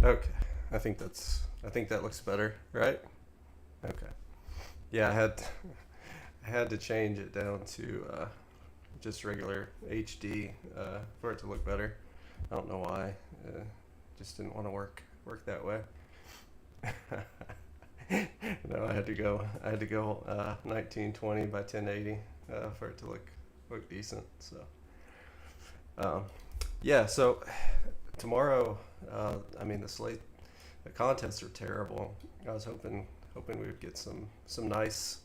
Okay. I think that looks better, right? Okay. Yeah, I had to change it down to just regular HD for it to look better. I don't know why. Just didn't want to work that way. No, I had to go 1920 by 1080 for it to look decent. So um, yeah, so tomorrow, I mean the contests are terrible. I was hoping we would get some nice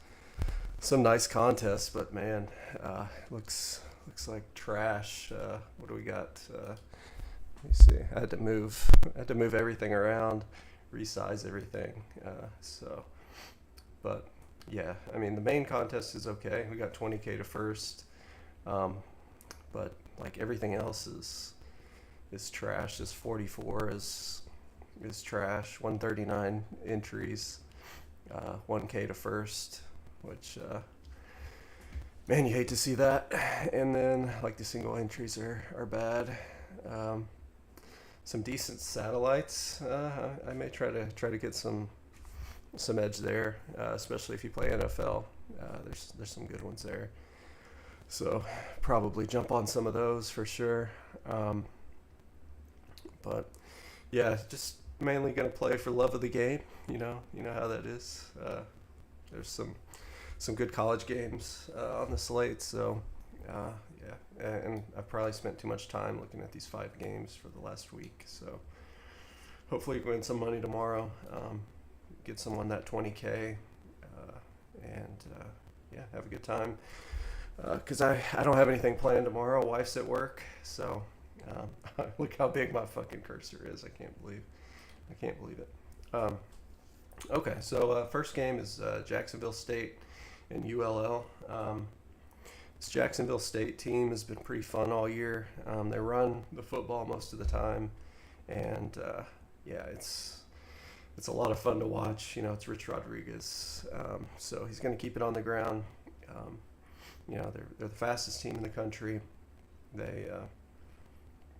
contests, but man, looks like trash. What do we got? Let me see. I had to move everything around, resize everything. But yeah, I mean the main contest is okay. We got 20K to first, um, but like everything else is trash. This 44 is trash. 139 entries, 1K to first, which man, you hate to see that. And then like the single entries are bad. Some decent satellites. I may try to get some edge there, especially if you play NFL. There's some good ones there. So probably jump on some of those for sure. But yeah, just mainly gonna play for love of the game. You know how that is. There's some good college games on the slate. So yeah, and I've probably spent too much time looking at these 5 games for the last week. So hopefully win some money tomorrow. Get someone that 20K, and yeah, have a good time. Because I don't have anything planned tomorrow. Wife's at work, so look how big my fucking cursor is. I can't believe it. Okay, so first game is Jacksonville State and ULL. This Jacksonville State team has been pretty fun all year. They run the football most of the time, and yeah, it's a lot of fun to watch. It's Rich Rodriguez, so he's going to keep it on the ground. They're the fastest team in the country. They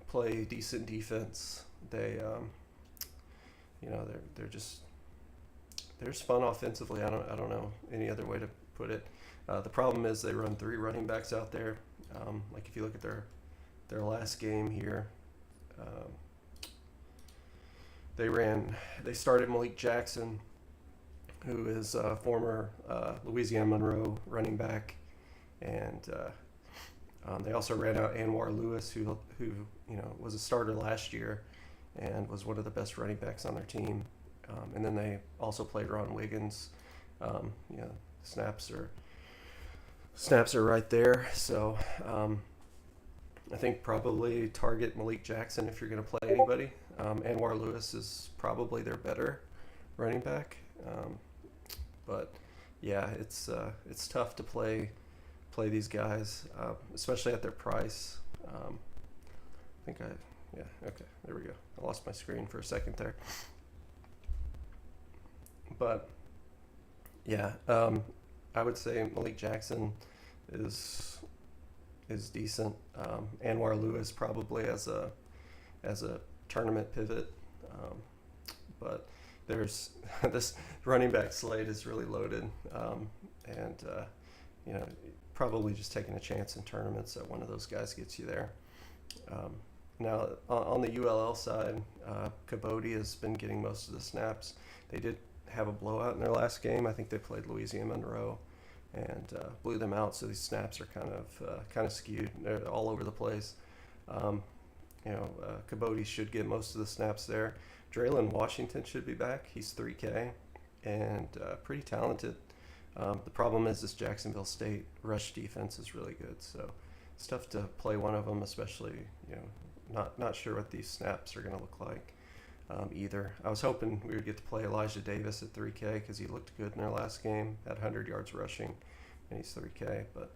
play decent defense. They're just fun offensively. I don't know any other way to put it. The problem is they run 3 running backs out there. Like if you look at their last game here, they started Malik Jackson, who is a former Louisiana Monroe running back, and they also ran out Anwar Lewis, who was a starter last year and was one of the best running backs on their team. And then they also played Ron Wiggins. Snaps are right there. So I think probably target Malik Jackson if you're going to play anybody. Anwar Lewis is probably their better running back. But yeah, it's tough to play these guys, especially at their price. Okay, there we go. I lost my screen for a second there. But yeah, I would say Malik Jackson is decent. Anwar Lewis probably as a tournament pivot, but there's this running back slate is really loaded, and probably just taking a chance in tournaments that one of those guys gets you there. Now on the ULL side, Caboti has been getting most of the snaps. They did have a blowout in their last game. I think they played Louisiana Monroe and blew them out. So these snaps are kind of skewed. They're all over the place. Caboti should get most of the snaps there. Draylon Washington should be back. He's 3K and pretty talented. The problem is this Jacksonville State rush defense is really good. So it's tough to play one of them, especially not sure what these snaps are going to look like. Either. I was hoping we would get to play Elijah Davis at 3K because he looked good in their last game, had 100 yards rushing, and he's 3K, but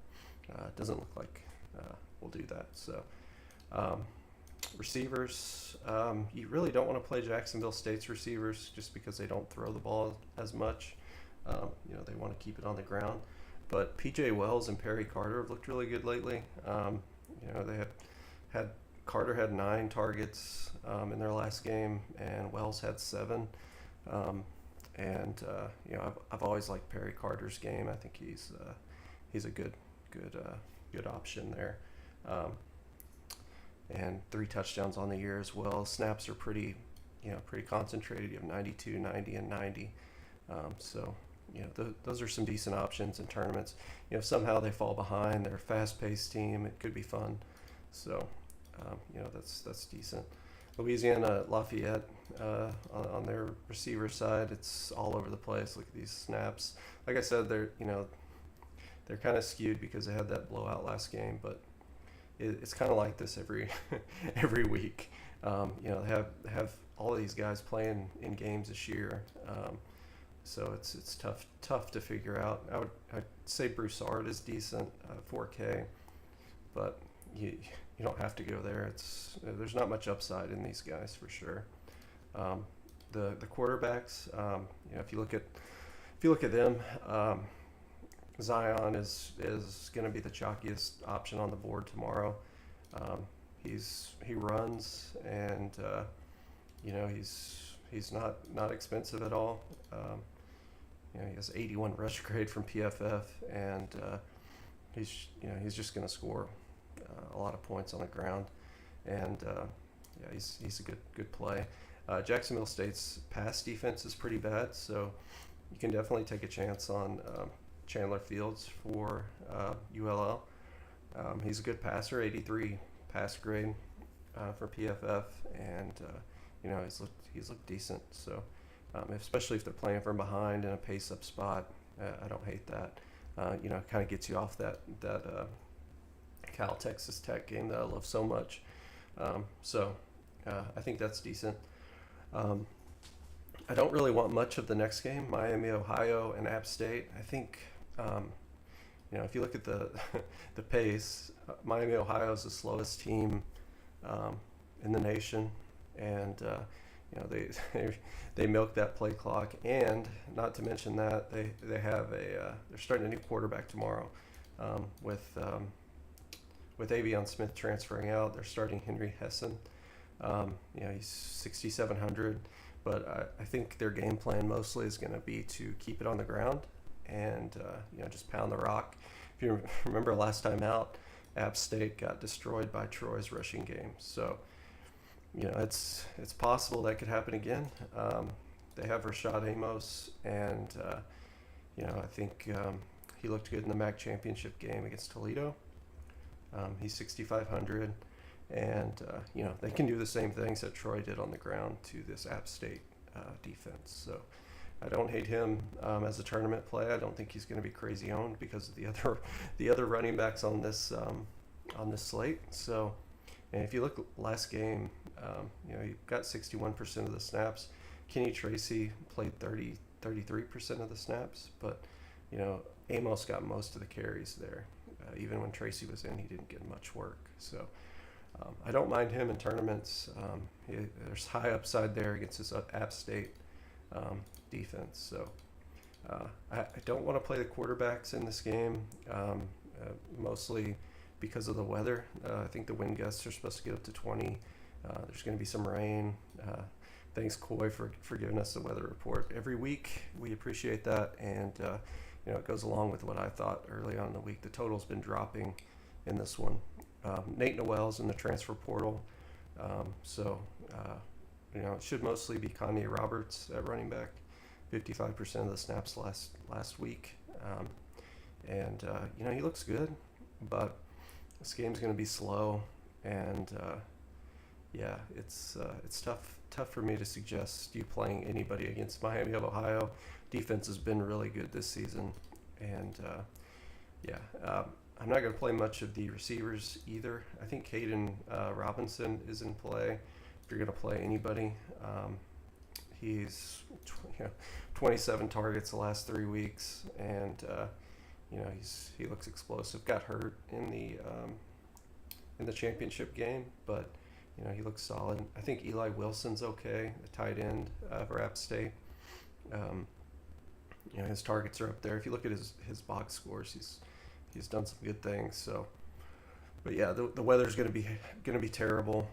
it doesn't look like we'll do that. So receivers, you really don't want to play Jacksonville State's receivers just because they don't throw the ball as much. They want to keep it on the ground. But PJ Wells and Perry Carter have looked really good lately. They had Carter had 9 targets in their last game, and Wells had 7. Um, and I've always liked Perry Carter's game. I think he's a good option there. Um, and 3 touchdowns on the year as well. Snaps are pretty concentrated. You have 92, 90, and 90. So those are some decent options in tournaments. If somehow they fall behind, they're a fast-paced team. It could be fun. So that's decent. Louisiana Lafayette on their receiver side, it's all over the place. Look at these snaps. Like I said, they're kind of skewed because they had that blowout last game, but it's kind of like this every every week. They have all of these guys playing in games this year, so it's tough to figure out. I'd say Broussard is decent, 4K, but you don't have to go there. There's not much upside in these guys for sure. The quarterbacks, if you look at them, Zion is going to be the chalkiest option on the board tomorrow. He runs, and he's not expensive at all. He has 81 rush grade from PFF, and he's just going to score a lot of points on the ground, and he's a good play. Jacksonville State's pass defense is pretty bad, so you can definitely take a chance on Chandler Fields for ULL. He's a good passer, 83 pass grade for PFF, and he's looked decent. So especially if they're playing from behind in a pace-up spot, I don't hate that. It kind of gets you off that Cal Texas Tech game that I love so much. I think that's decent. I don't really want much of the next game, Miami, Ohio, and App State. I think, if you look at the the pace, Miami, Ohio is the slowest team in the nation, and they milk that play clock. And not to mention that they have they're starting a new quarterback tomorrow with Avion Smith transferring out. They're starting Henry Hessen. He's 6,700. But I think their game plan mostly is going to be to keep it on the ground and just pound the rock. If you remember last time out, App State got destroyed by Troy's rushing game. So it's possible that could happen again. They have Rashad Amos, and I think he looked good in the MAC championship game against Toledo. He's 6,500. And they can do the same things that Troy did on the ground to this App State defense. So I don't hate him as a tournament play. I don't think he's going to be crazy owned because of the other running backs on this slate. So, and if you look last game, he got 61% of the snaps. Kenny Tracy played 33% of the snaps, but Amos got most of the carries there. Even when Tracy was in, he didn't get much work. So. I don't mind him in tournaments. There's high upside there against this App State defense. So I don't want to play the quarterbacks in this game, mostly because of the weather. I think the wind gusts are supposed to get up to 20. There's going to be some rain. Thanks, Coy, for giving us the weather report every week. We appreciate that, and it goes along with what I thought early on in the week. The total's been dropping in this one. Nate Noel's in the transfer portal, it should mostly be Kanye Roberts at running back, 55% of the snaps last week, he looks good, but this game's going to be slow, and it's tough for me to suggest you playing anybody against Miami of Ohio. Defense has been really good this season, and I'm not going to play much of the receivers either. I think Caden Robinson is in play. If you're going to play anybody, he's 27 targets the last 3 weeks, and he looks explosive. Got hurt in the championship game, but he looks solid. I think Eli Wilson's okay, a tight end for App State. His targets are up there. If you look at his box scores, he's done some good things. So but yeah, the weather's going to be terrible.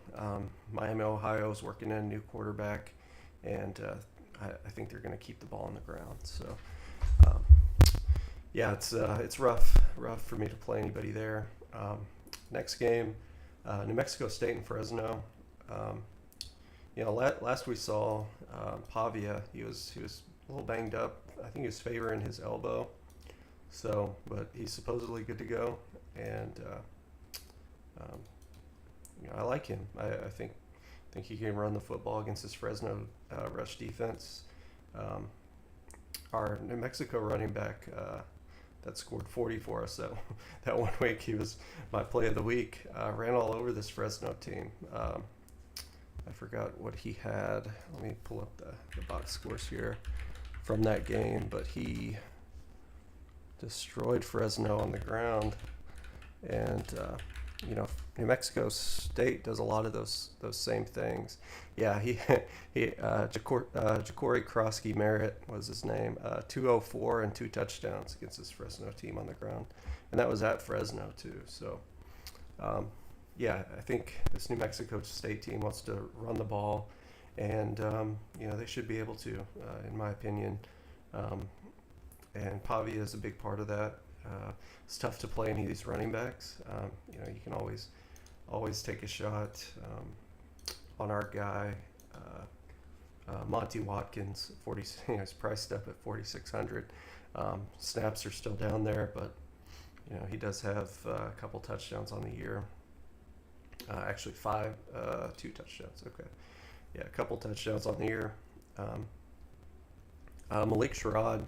Miami, Ohio is working in a new quarterback, and I think they're going to keep the ball on the ground. So um, yeah, it's rough for me to play anybody there. Next game, New Mexico State and Fresno. Last we saw Pavia, he was a little banged up. I think he was favoring his elbow. So, but he's supposedly good to go, and I like him. I think he can run the football against this Fresno rush defense. Our New Mexico running back that scored 40 for us that one week, he was my play of the week. Ran all over this Fresno team. I forgot what he had. Let me pull up the box scores here from that game, but he destroyed Fresno on the ground, and New Mexico State does a lot of those same things. Yeah, Ja'Cory Krosky-Merritt was his name. 204 and 2 touchdowns against this Fresno team on the ground, and that was at Fresno too. So, yeah, I think this New Mexico State team wants to run the ball, and they should be able to, in my opinion. And Pavia is a big part of that. It's tough to play any of these running backs. You can always take a shot on our guy, Monty Watkins. 40, he's priced up at 4,600. Snaps are still down there, but he does have a couple touchdowns on the year. Actually, 2 touchdowns. Okay, yeah, a couple touchdowns on the year. Malik Sherrod,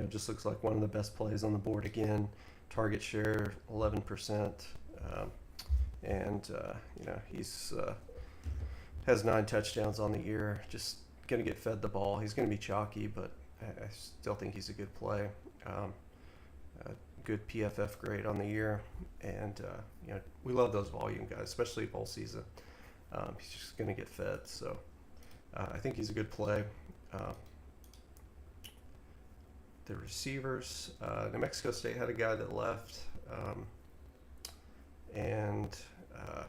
just looks like one of the best plays on the board again. Target share 11%, and he's has 9 touchdowns on the year. Just going to get fed the ball. He's going to be chalky, but I still think he's a good play. Good PFF grade on the year, and we love those volume guys, especially bowl season. He's just going to get fed, so I think he's a good play. The receivers, New Mexico State had a guy that left, and I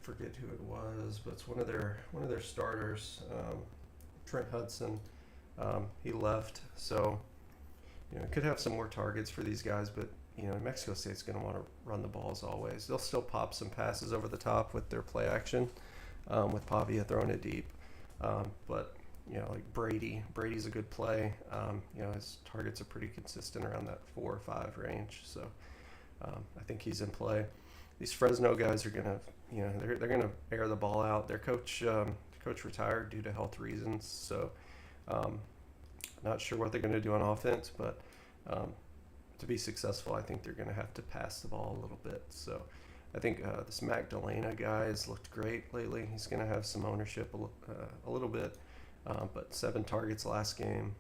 forget who it was, but it's one of their starters, Trent Hudson. He left, so could have some more targets for these guys, but New Mexico State's going to want to run the ball as always. They'll still pop some passes over the top with their play action, with Pavia throwing it deep, but like Brady's a good play. His targets are pretty consistent around that 4 or 5 range, so I think he's in play. These Fresno guys are gonna, they're gonna air the ball out. Their coach retired due to health reasons, so not sure what they're gonna do on offense, but to be successful, I think they're gonna have to pass the ball a little bit. So I think this Magdalena guy has looked great lately. He's gonna have some ownership a little bit. But 7 targets last game.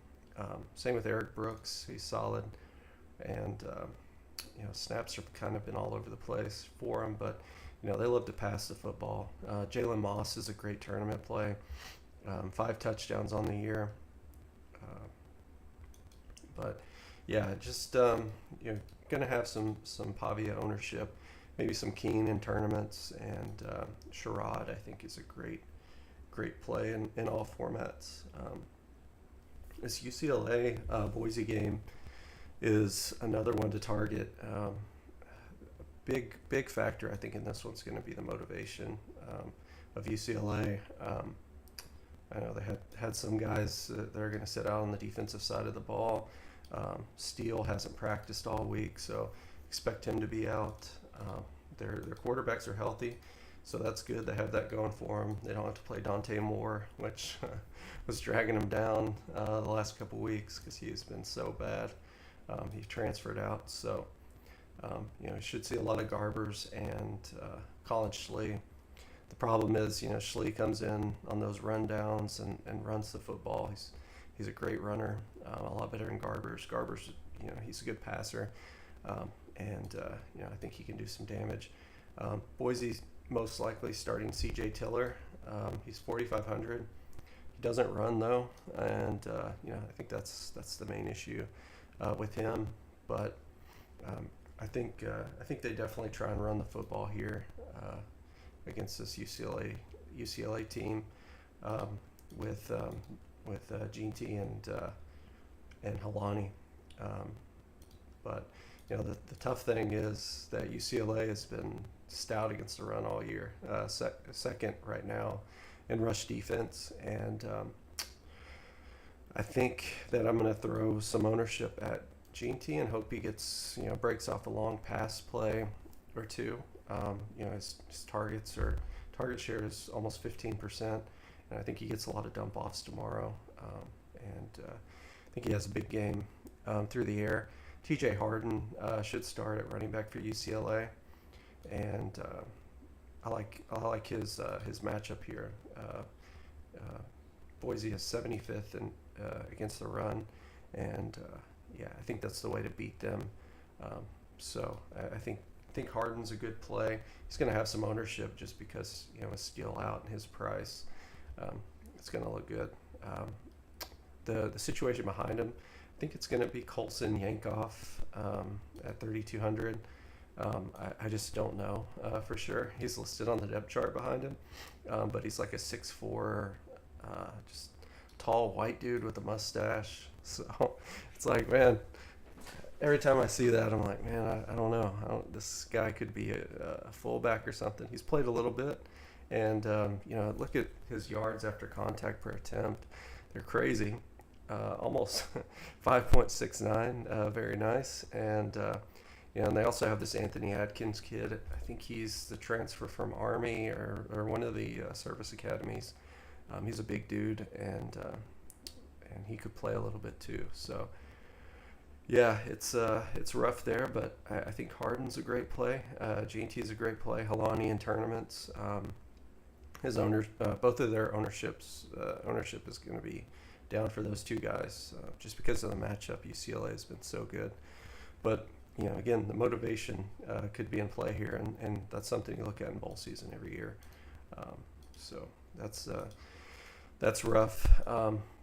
Same with Eric Brooks. He's solid. And, snaps have kind of been all over the place for him. But, they love to pass the football. Jalen Moss is a great tournament play. 5 touchdowns on the year. But, yeah, just, going to have some Pavia ownership. Maybe some Keen in tournaments. And Sherrod, I think, is a great play in all formats. This UCLA Boise game is another one to target. Big factor, I think, in this one's going to be the motivation of UCLA. I know they had some guys that are going to sit out on the defensive side of the ball. Steele hasn't practiced all week, so expect him to be out. Their quarterbacks are healthy, so that's good. They have that going for them. They don't have to play Dante Moore, which was dragging them down the last couple weeks because he's been so bad. He transferred out, so you should see a lot of Garbers and Colin Schley. The problem is, Schley comes in on those rundowns and runs the football. He's a great runner, a lot better than Garbers. Garbers, he's a good passer, and I think he can do some damage. Boise's most likely starting C.J. Tiller. He's 4,500. He doesn't run though, and I think that's the main issue with him. But I think they definitely try and run the football here against this UCLA team um, with Gene T and Helani. Um, but the tough thing is that UCLA has been stout against the run all year, second right now in rush defense, and I think that I'm going to throw some ownership at Gene T and hope he gets breaks off a long pass play or two. His target share is almost 15%, and I think he gets a lot of dump offs tomorrow. And I think he has a big game through the air. TJ Harden should start at running back for UCLA, and I like his matchup here. Boise is 75th against the run, and I think that's the way to beat them. So I think Harden's a good play. He's going to have some ownership just because a steal out and his price. It's going to look good. The situation behind him, I think it's going to be Colson Yankoff at 3,200. I just don't know for sure. He's listed on the depth chart behind him, but he's like a 6'4", just tall white dude with a mustache. So it's like, man, every time I see that, I'm like, man, I don't know. This guy could be a fullback or something. He's played a little bit, and look at his yards after contact per attempt. They're crazy. Almost 5.69, very nice. And and they also have this Anthony Adkins kid. I think he's the transfer from Army or one of the service academies. He's a big dude, and he could play a little bit too. So yeah, it's rough there, but I think Harden's a great play. GNT's a great play. Helani in tournaments. Both of their ownership is going to be down for those two guys, just because of the matchup. UCLA has been so good, but again, the motivation could be in play here, and that's something you look at in bowl season every year. So that's rough.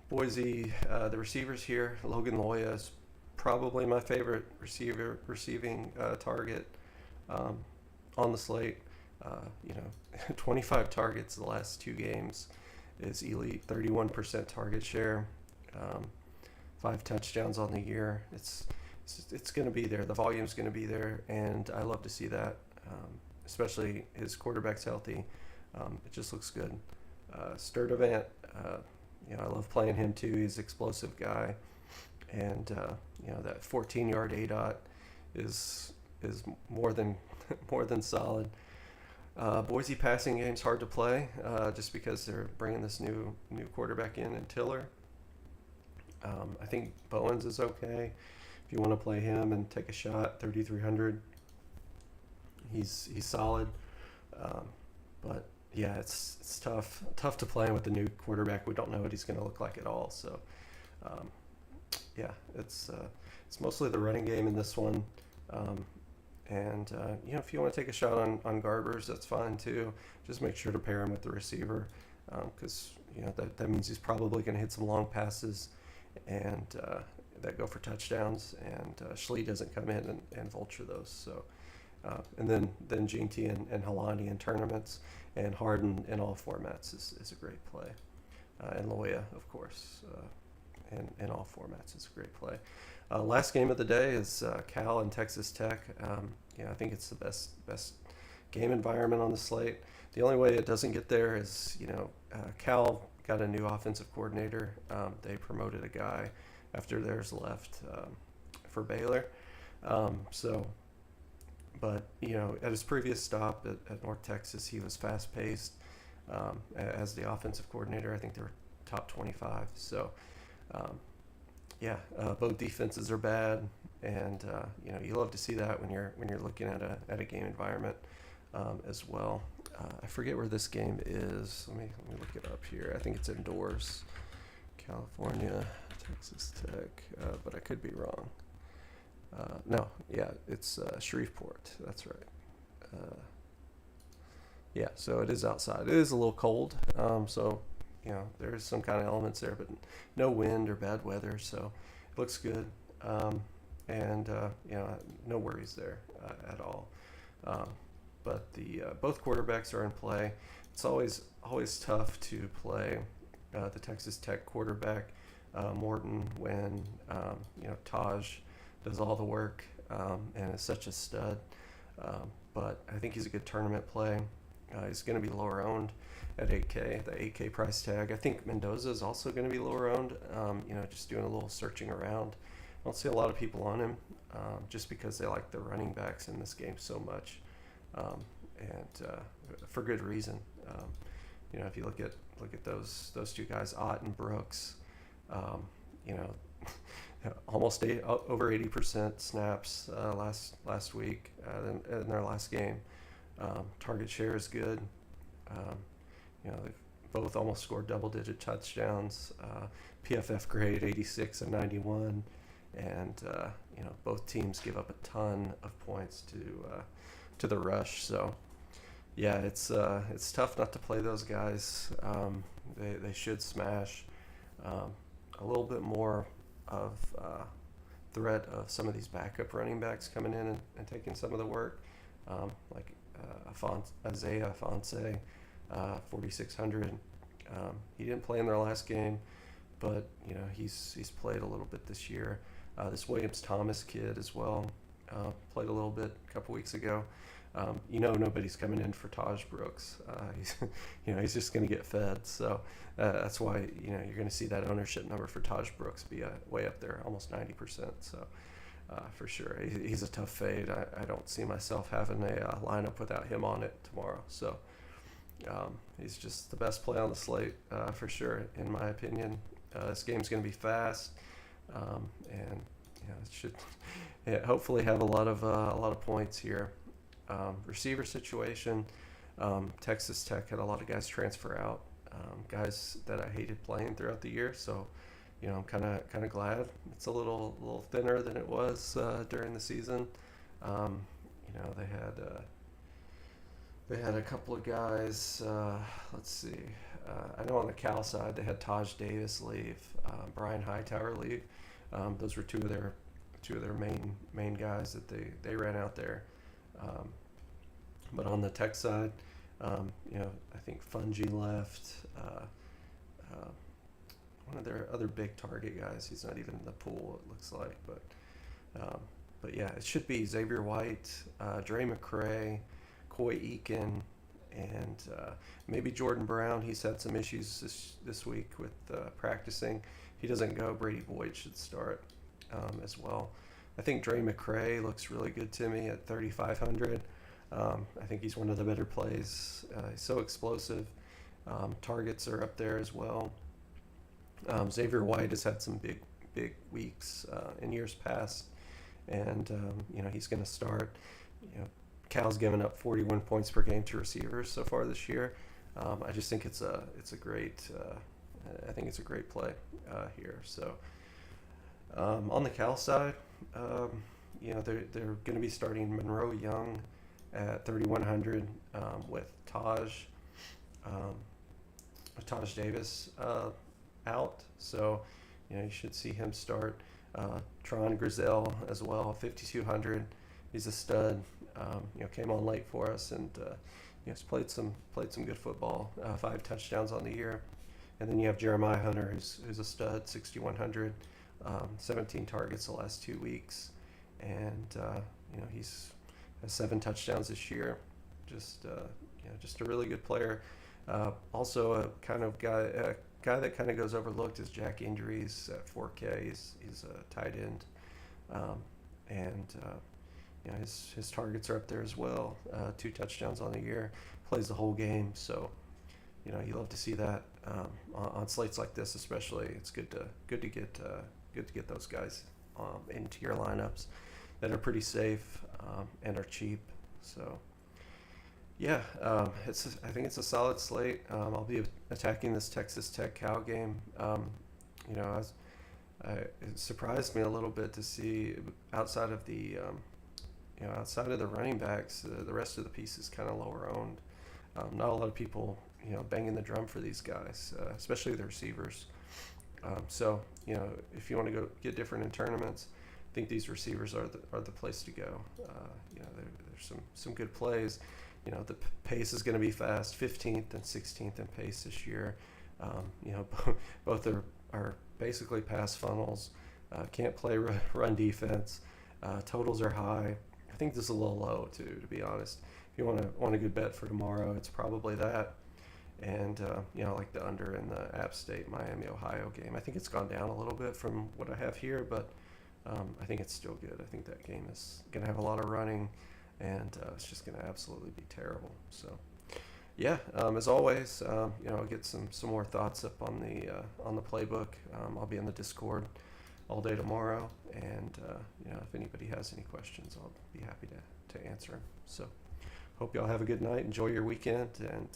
Boise, the receivers here, Logan Loya is probably my favorite receiving target on the slate. 25 targets the last two games is elite, 31% target share, 5 touchdowns on the year. It's going to be there. The volume's going to be there, and I love to see that, especially his quarterback's healthy. It just looks good. Sturdivant, I love playing him too. He's an explosive guy, and that 14-yard ADOT is more than solid. Boise passing game's hard to play just because they're bringing this new quarterback in Tiller. I think Bowens is okay if you want to play him and take a shot. 3,300. He's solid, but yeah, it's tough to play with the new quarterback. We don't know what he's going to look like at all. So it's mostly the running game in this one. And if you want to take a shot on Garbers, that's fine too. Just make sure to pair him with the receiver, because that means he's probably going to hit some long passes and that go for touchdowns. And Schlee doesn't come in and vulture those. So and then Gene T and Helani in tournaments, and Harden in all formats is a great play, and Loya, of course, in all formats is a great play. Last game of the day is Cal and Texas Tech. I think it's the best game environment on the slate. The only way it doesn't get there is, Cal got a new offensive coordinator. They promoted a guy after theirs left for Baylor. But at his previous stop at North Texas, he was fast-paced as the offensive coordinator. I think they were top 25. So, both defenses are bad, and you love to see that when you're looking at a game environment as well. I forget where this game is. Let me look it up here. I think it's indoors, California, Texas Tech, but I could be wrong. It's Shreveport. That's right. So it is outside. It is a little cold, so there's some kind of elements there, but no wind or bad weather, so it looks good. and no worries there at all. Um, but the both quarterbacks are in play. It's always tough to play the Texas Tech quarterback Morton when Taj does all the work and is such a stud. But I think he's a good tournament play. He's going to be lower owned at 8K, the 8K price tag. I think Mendoza is also going to be lower owned. Just doing a little searching around. I don't see a lot of people on him just because they like the running backs in this game so much, and for good reason. If you look at those two guys, Ott and Brooks, almost over 80% snaps last week in their last game. Target share is good. They both almost scored double-digit touchdowns. PFF grade 86 and 91, and both teams give up a ton of points to the rush. So yeah, it's tough not to play those guys. They should smash. A little bit more of threat of some of these backup running backs coming in and taking some of the work, like Isaiah Fonse, 4,600. He didn't play in their last game, but he's played a little bit this year. This Williams Thomas kid as well played a little bit a couple weeks ago. Nobody's coming in for Taj Brooks. He's just going to get fed. So that's why you're going to see that ownership number for Taj Brooks be way up there, almost 90%. So for sure, he's a tough fade. I don't see myself having a lineup without him on it tomorrow. So he's just the best play on the slate for sure, in my opinion. This game's going to be fast, and it should hopefully have a lot of points here. Receiver situation, Texas Tech had a lot of guys transfer out, guys that I hated playing throughout the year. So, I'm kind of glad it's a little thinner than it was during the season. They had a couple of guys. Let's see. I know on the Cal side they had Taj Davis leave, Brian Hightower leave. Those were two of their main guys that they ran out there. But on the Tech side, I think Fungi left. One of their other big target guys, he's not even in the pool, it looks like. But yeah, it should be Xavier White, Dre McCray, Coy Eakin, and maybe Jordan Brown. He's had some issues this week with practicing. If he doesn't go, Brady Boyd should start as well. I think Dre McCray looks really good to me at 3,500. I think he's one of the better plays. He's so explosive. Targets are up there as well. Xavier White has had some big weeks in years past, and he's going to start. Cal's given up 41 points per game to receivers so far this year. I just think it's a great play here. So on the Cal side, they're going to be starting Monroe Young at 3,100 with Taj Davis out. So you should see him start. Tron Grizel as well, 5,200. He's a stud. Came on late for us, and he's played some good football. 5 touchdowns on the year. And then you have Jeremiah Hunter, who's a stud, 6,100. 17 targets the last 2 weeks, and he's has 7 touchdowns this year. Just a really good player. Also a kind of guy that kind of goes overlooked is Jack Injuries at 4K. He's a tight end, and his targets are up there as well. 2 touchdowns on the year. Plays the whole game, so you love to see that on slates like this, especially. It's good to get those guys into your lineups that are pretty safe and are cheap. So yeah, I think it's a solid slate. I'll be attacking this Texas Tech Cal game. It surprised me a little bit to see outside of the running backs, the rest of the pieces kind of lower owned. Not a lot of people banging the drum for these guys, especially the receivers. So if you want to go get different in tournaments, think these receivers are the place to go. You know, there's some good plays. You know, the pace is going to be fast, 15th and 16th in pace this year. You know, both are basically pass funnels. Can't play run defense. Totals are high. I think this is a little low too, to be honest. If you want a good bet for tomorrow, it's probably that. And you know, like the under in the App State Miami Ohio game. I think it's gone down a little bit from what I have here, but I think it's still good. I think that game is going to have a lot of running, and it's just going to absolutely be terrible. So, yeah, as always, you know, I'll get some more thoughts up on the playbook. I'll be in the Discord all day tomorrow, and you know, if anybody has any questions, I'll be happy to answer them. So, hope y'all have a good night. Enjoy your weekend, and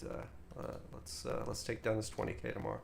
let's take down this 20K tomorrow.